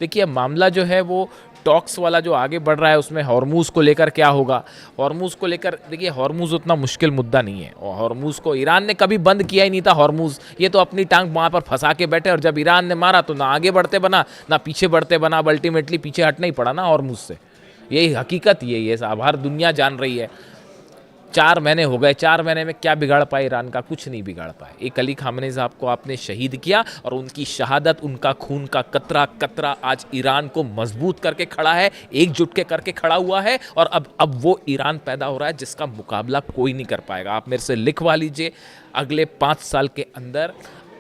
देखिए मामला जो है वो टॉक्स वाला जो आगे बढ़ रहा है उसमें हॉर्मूज़ को लेकर क्या होगा। हॉर्मूज़ को लेकर देखिए हॉर्मूज़ उतना मुश्किल मुद्दा नहीं है और हॉर्मूज़ को ईरान ने कभी बंद किया ही नहीं था। हॉर्मूज़ ये तो अपनी टांग वहाँ पर फंसा के बैठे और जब ईरान ने मारा तो ना आगे बढ़ते बना ना पीछे बढ़ते बना। अब अल्टीमेटली पीछे हटना ही पड़ा ना हॉर्मूज़ से। यही हकीकत यही है साहब, हर दुनिया जान रही है। 4 महीने हो गए, 4 महीने में क्या बिगाड़ पाए ईरान का? कुछ नहीं बिगाड़ पाए। एक अली खामनेई साहब को आपने शहीद किया और उनकी शहादत, उनका खून का कतरा कतरा आज ईरान को मजबूत करके खड़ा है, एकजुट के करके खड़ा हुआ है। और अब वो ईरान पैदा हो रहा है जिसका मुकाबला कोई नहीं कर पाएगा। आप मेरे से लिखवा लीजिए, अगले 5 साल के अंदर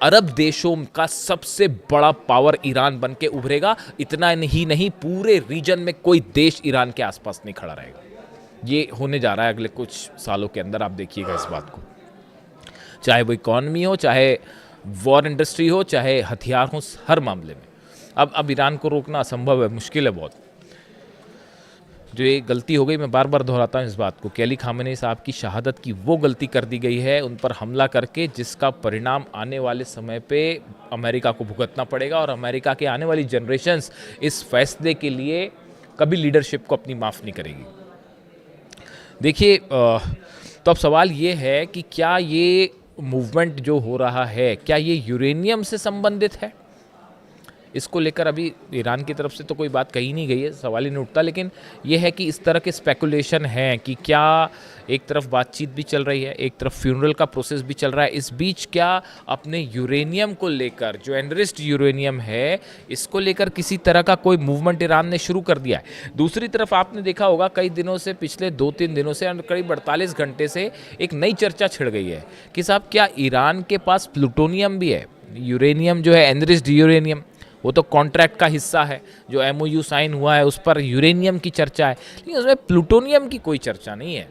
अरब देशों का सबसे बड़ा पावर ईरान बन के उभरेगा। इतना ही नहीं, पूरे रीजन में कोई देश ईरान के आसपास नहीं खड़ा रहेगा। ये होने जा रहा है अगले कुछ सालों के अंदर, आप देखिएगा इस बात को। चाहे वो इकॉनमी हो, चाहे वॉर इंडस्ट्री हो, चाहे हथियार हो, हर मामले में अब ईरान को रोकना असंभव है, मुश्किल है बहुत। जो ये गलती हो गई, मैं बार बार दोहराता हूँ इस बात को कि अली खामनेई साहब की शहादत की वो गलती कर दी गई है उन पर हमला करके, जिसका परिणाम आने वाले समय पे अमेरिका को भुगतना पड़ेगा। और अमेरिका के आने वाली जनरेशन्स इस फैसले के लिए कभी लीडरशिप को अपनी माफ़ नहीं करेगी। देखिए तो अब सवाल ये है कि क्या ये मूवमेंट जो हो रहा है, क्या ये यूरेनियम से संबंधित है? इसको लेकर अभी ईरान की तरफ से तो कोई बात कही नहीं गई है, सवाल ही नहीं उठता। लेकिन ये है कि इस तरह के स्पेकुलेशन हैं कि क्या एक तरफ बातचीत भी चल रही है, एक तरफ फ्यूनरल का प्रोसेस भी चल रहा है। इस बीच क्या अपने यूरेनियम को लेकर, जो एनरिच्ड यूरेनियम है, इसको लेकर किसी तरह का कोई मूवमेंट ईरान ने शुरू कर दिया है? दूसरी तरफ आपने देखा होगा कई दिनों से, पिछले 2-3 दिनों से, करीब 48 घंटे से एक नई चर्चा छिड़ गई है कि साहब क्या ईरान के पास प्लूटोनियम भी है? यूरेनियम जो है, एनरिच्ड यूरेनियम, वो तो कॉन्ट्रैक्ट का हिस्सा है, जो MOU साइन हुआ है उस पर यूरेनियम की चर्चा है, लेकिन उसमें प्लूटोनियम की कोई चर्चा नहीं है।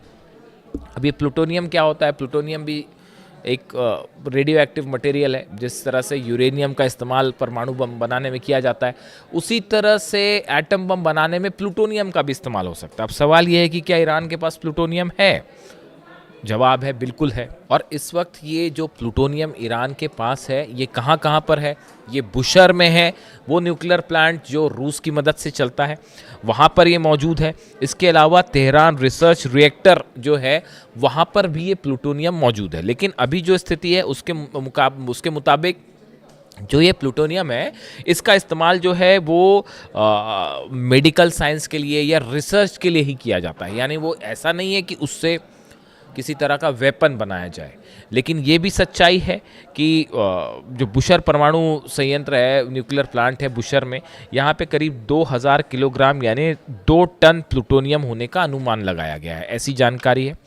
अब ये प्लूटोनियम क्या होता है? प्लूटोनियम भी एक रेडियो एक्टिव मटेरियल है। जिस तरह से यूरेनियम का इस्तेमाल परमाणु बम बनाने में किया जाता है, उसी तरह से एटम बम बनाने में प्लूटोनियम का भी इस्तेमाल हो सकता है। अब सवाल ये है कि क्या ईरान के पास प्लूटोनियम है? जवाब है बिल्कुल है। और इस वक्त ये जो प्लूटोनियम ईरान के पास है, ये कहाँ कहाँ पर है? ये बुशर में है, वो न्यूक्लियर प्लांट जो रूस की मदद से चलता है, वहाँ पर ये मौजूद है। इसके अलावा तेहरान रिसर्च रिएक्टर जो है, वहाँ पर भी ये प्लूटोनियम मौजूद है। लेकिन अभी जो स्थिति है उसके मुताबिक जो ये प्लूटोनियम है, इसका इस्तेमाल जो है वो मेडिकल साइंस के लिए या रिसर्च के लिए ही किया जाता है। यानी वो ऐसा नहीं है कि उससे किसी तरह का वेपन बनाया जाए। लेकिन ये भी सच्चाई है कि जो बुशर परमाणु संयंत्र है, न्यूक्लियर प्लांट है बुशर में, यहाँ पे करीब 2000 किलोग्राम यानी 2 टन प्लूटोनियम होने का अनुमान लगाया गया है, ऐसी जानकारी है।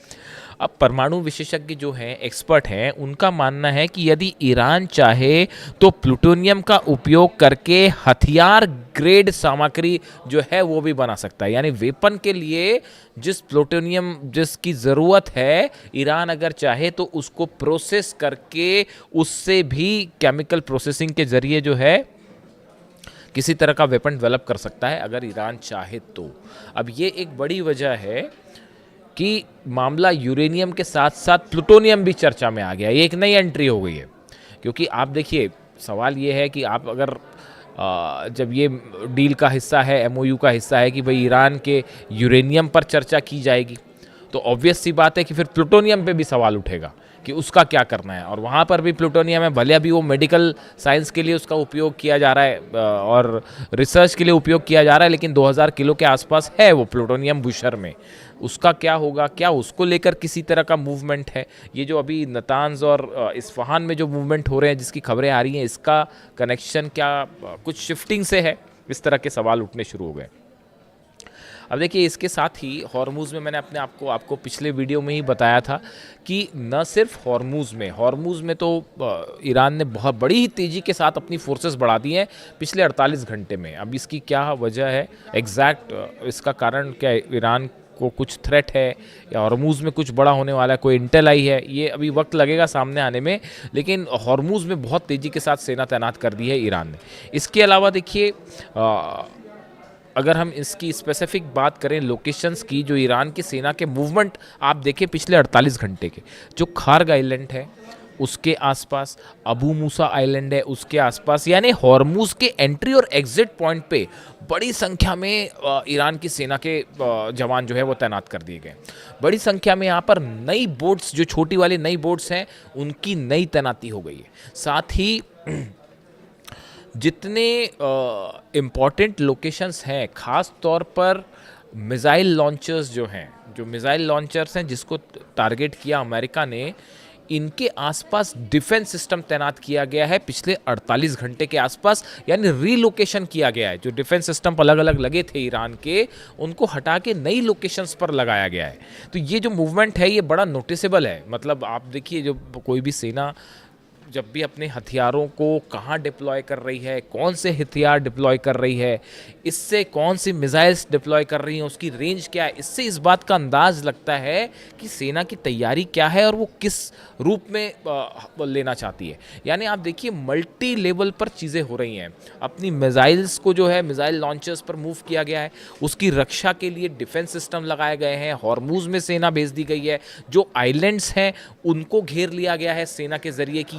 अब परमाणु विशेषज्ञ जो हैं, एक्सपर्ट हैं, उनका मानना है कि यदि ईरान चाहे तो प्लूटोनियम का उपयोग करके हथियार ग्रेड सामग्री जो है वो भी बना सकता है। यानी वेपन के लिए जिस प्लूटोनियम जिसकी ज़रूरत है, ईरान अगर चाहे तो उसको प्रोसेस करके उससे भी केमिकल प्रोसेसिंग के ज़रिए जो है किसी तरह का वेपन डेवलप कर सकता है, अगर ईरान चाहे तो। अब ये एक बड़ी वजह है कि मामला यूरेनियम के साथ साथ प्लूटोनियम भी चर्चा में आ गया। ये एक नई एंट्री हो गई है। क्योंकि आप देखिए, सवाल ये है कि आप अगर जब ये डील का हिस्सा है, MOU का हिस्सा है कि भाई ईरान के यूरेनियम पर चर्चा की जाएगी, तो ऑब्वियस सी बात है कि फिर प्लूटोनियम पे भी सवाल उठेगा कि उसका क्या करना है। और वहाँ पर भी प्लूटोनियम है, भले अभी वो मेडिकल साइंस के लिए उसका उपयोग किया जा रहा है और रिसर्च के लिए उपयोग किया जा रहा है, लेकिन 2000 किलो के आसपास है वो प्लूटोनियम बुशर में। उसका क्या होगा? क्या उसको लेकर किसी तरह का मूवमेंट है? ये जो अभी नतांज और इस्फहान में जो मूवमेंट हो रहे हैं, जिसकी खबरें आ रही हैं, इसका कनेक्शन क्या कुछ शिफ्टिंग से है? इस तरह के सवाल उठने शुरू हो गए। अब देखिए, इसके साथ ही हॉर्मूज़ में मैंने आपको पिछले वीडियो में ही बताया था कि न सिर्फ हॉर्मूज़ में तो ईरान ने बहुत बड़ी ही तेज़ी के साथ अपनी फोर्सेस बढ़ा दी हैं पिछले 48 घंटे में। अब इसकी क्या वजह है एग्जैक्ट, इसका कारण क्या है? ईरान को कुछ थ्रेट है या हॉर्मूज़ में कुछ बड़ा होने वाला है, कोई इंटेल आई है, ये अभी वक्त लगेगा सामने आने में। लेकिन हॉर्मूज़ में बहुत तेज़ी के साथ सेना तैनात कर दी है ईरान ने। इसके अलावा देखिए, अगर हम इसकी स्पेसिफिक बात करें लोकेशंस की, जो ईरान की सेना के मूवमेंट आप देखें पिछले 48 घंटे के, जो खार्ग आइलैंड है उसके आसपास, अबू मूसा आइलैंड है उसके आसपास, यानी हॉर्मूज के एंट्री और एग्जिट पॉइंट पे बड़ी संख्या में ईरान की सेना के जवान जो है वो तैनात कर दिए गए। बड़ी संख्या में यहाँ पर नई बोट्स, जो छोटी वाली नई बोट्स हैं, उनकी नई तैनाती हो गई है। साथ ही जितने इम्पॉर्टेंट लोकेशंस हैं, ख़ास तौर पर मिज़ाइल लॉन्चर्स जो हैं, जो मिज़ाइल लॉन्चर्स हैं जिसको टारगेट किया अमेरिका ने, इनके आसपास डिफेंस सिस्टम तैनात किया गया है पिछले 48 घंटे के आसपास, यानी रीलोकेशन किया गया है। जो डिफेंस सिस्टम अलग अलग लगे थे ईरान के, उनको हटा के नई लोकेशंस पर लगाया गया है। तो ये जो मूवमेंट है ये बड़ा नोटिसेबल है। मतलब आप देखिए, जो कोई भी सेना जब भी अपने हथियारों को कहाँ डिप्लॉय कर रही है, कौन से हथियार डिप्लॉय कर रही है, इससे कौन सी मिसाइल्स डिप्लॉय कर रही हैं, उसकी रेंज क्या है, इससे इस बात का अंदाज़ लगता है कि सेना की तैयारी क्या है और वो किस रूप में लेना चाहती है। यानी आप देखिए मल्टी लेवल पर चीज़ें हो रही हैं। अपनी मिसाइल्स को जो है मिसाइल लॉन्चर्स पर मूव किया गया है, उसकी रक्षा के लिए डिफेंस सिस्टम लगाए गए हैं, हॉर्मूज में सेना भेज दी गई है, जो आइलैंड्स हैं उनको घेर लिया गया है सेना के ज़रिए कि